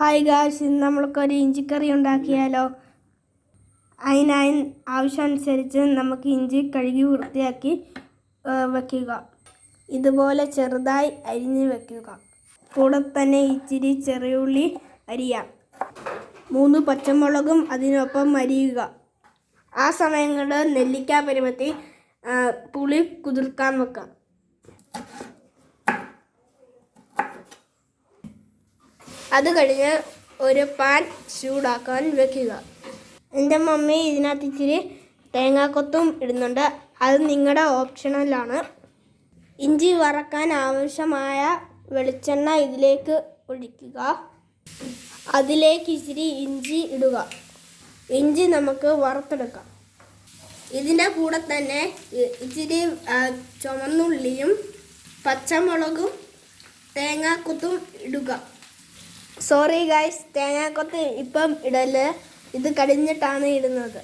Hi guys, ഇന്ന് നമ്മൾക്കൊരു ഇഞ്ചിക്കറി ഉണ്ടാക്കിയാലോ. അതിനായി ആവശ്യമനുസരിച്ച് നമുക്ക് ഇഞ്ചി കഴുകി വൃത്തിയാക്കി വയ്ക്കുക. ഇതുപോലെ ചെറുതായി അരിഞ്ഞ് വയ്ക്കുക. കൂടെ തന്നെ ഇച്ചിരി ചെറിയുള്ളി അരിയാം. 3 പച്ചമുളകും അതിനൊപ്പം അരിയുക. ആ സമയങ്ങളിൽ നെല്ലിക്ക പരുവത്തിൽ പുളി കുതിർക്കാൻ വെക്കാം. അത് കഴിഞ്ഞ് ഒരു പാൻ ചൂടാക്കാൻ വെക്കുക. എൻ്റെ മമ്മി ഇതിനകത്ത് ഇച്ചിരി തേങ്ങാക്കൊത്തും ഇടുന്നുണ്ട്. അത് നിങ്ങളുടെ ഓപ്ഷണലാണ്. ഇഞ്ചി വറക്കാൻ ആവശ്യമായ വെളിച്ചെണ്ണ ഇതിലേക്ക് ഒഴിക്കുക. അതിലേക്ക് ഇച്ചിരി ഇഞ്ചി ഇടുക. ഇഞ്ചി നമുക്ക് വറുത്തെടുക്കാം. ഇതിൻ്റെ കൂടെ തന്നെ ഇച്ചിരി ചുവന്നുള്ളിയും പച്ചമുളകും തേങ്ങാക്കൊത്തും ഇടുക. സോറി ഗൈസ്, തേങ്ങാക്കൊത്ത് ഇപ്പം ഇടല്, ഇത് കഴിഞ്ഞിട്ടാണ് ഇടുന്നത്.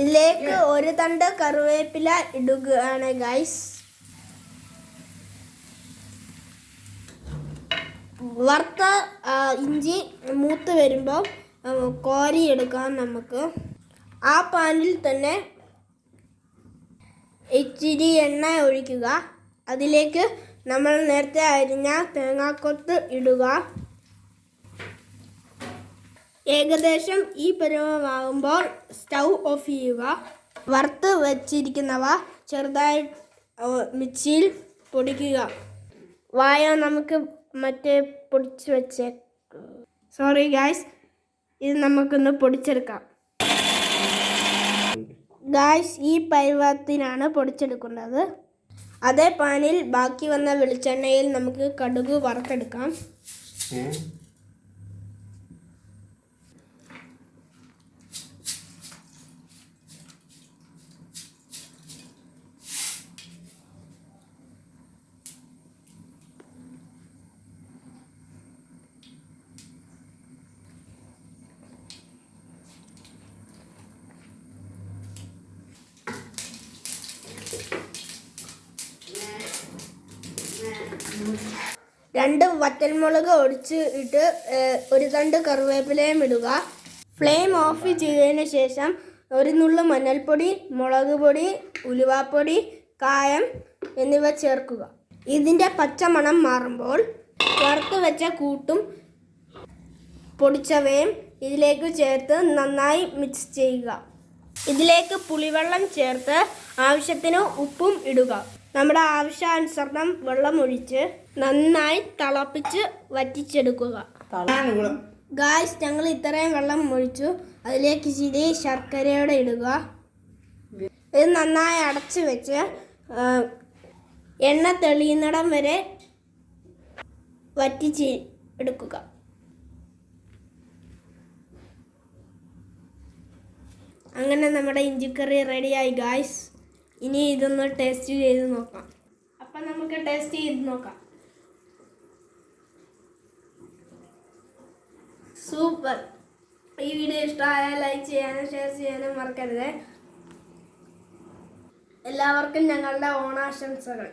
ഇതിലേക്ക് ഒരു തണ്ട് കറിവേപ്പില ഇടുകയാണ് ഗൈസ്. വറുത്ത ഇഞ്ചി മൂത്ത് വരുമ്പോൾ കോരിയെടുക്കാം. നമുക്ക് ആ പാനിൽ തന്നെ ഇച്ചിരി എണ്ണ ഒഴിക്കുക. അതിലേക്ക് നമ്മൾ നേരത്തെ അരിഞ്ഞ തേങ്ങാക്കൊത്ത് ഇടുക. ഏകദേശം ഈ പരുവമാകുമ്പോൾ സ്റ്റൗ ഓഫ് ചെയ്യുക. വറുത്ത് വെച്ചിരിക്കുന്നവ ചെറുതായി മിക്സിയിൽ പൊടിക്കുക. വായ നമുക്ക് പൊടിച്ച് വെച്ചേ. സോറി ഗായ്സ്, ഇത് നമുക്കൊന്ന് പൊടിച്ചെടുക്കാം. ഗായ്സ്, ഈ പരുവത്തിനാണ് പൊടിച്ചെടുക്കുന്നത്. അതേ പാനിൽ ബാക്കി വന്ന വെളിച്ചെണ്ണയിൽ നമുക്ക് കടുക് വറുത്തെടുക്കാം. രണ്ട് വറ്റൽമുളക് ഒടിച്ച് ഇട്ട് ഒരു തണ്ട് കറിവേപ്പിലയും ഇടുക. ഫ്ലെയിം ഓഫ് ചെയ്തതിന് ശേഷം ഒരു നുള്ളു മഞ്ഞൾപ്പൊടി, മുളക് പൊടി, ഉലുവാപ്പൊടി, കായം എന്നിവ ചേർക്കുക. ഇതിൻ്റെ പച്ചമണം മാറുമ്പോൾ വറുത്ത് വെച്ച കൂട്ടും പൊടിച്ചവയും ഇതിലേക്ക് ചേർത്ത് നന്നായി മിക്സ് ചെയ്യുക. ഇതിലേക്ക് പുളിവെള്ളം ചേർത്ത് ആവശ്യത്തിന് ഉപ്പും ഇടുക. നമ്മുടെ ആവശ്യാനുസരണം വെള്ളം ഒഴിച്ച് നന്നായി തിളപ്പിച്ച് വറ്റിച്ചെടുക്കുക. ഗായ്സ്, ഞങ്ങൾ ഇത്രയും വെള്ളം ഒഴിച്ചു. അതിലേക്ക് ഇച്ചിരി ശർക്കരയോടെ ഇടുക. ഇത് നന്നായി അടച്ച് വെച്ച് എണ്ണ തെളിയുന്നിടം വരെ വറ്റിച്ച് എടുക്കുക. അങ്ങനെ നമ്മുടെ ഇഞ്ചിക്കറി റെഡിയായി ഗായ്സ്. ഇനി ഇതൊന്ന് ടേസ്റ്റ് ചെയ്ത് നോക്കാം. അപ്പം നമുക്ക് ടേസ്റ്റ് ചെയ്ത് നോക്കാം. സൂപ്പർ. ഈ വീഡിയോ ഇഷ്ടമായാൽ ലൈക്ക് ചെയ്യാനും ഷെയർ ചെയ്യാനും മറക്കരുത്. എല്ലാവർക്കും ഞങ്ങളുടെ ഓണാശംസകൾ.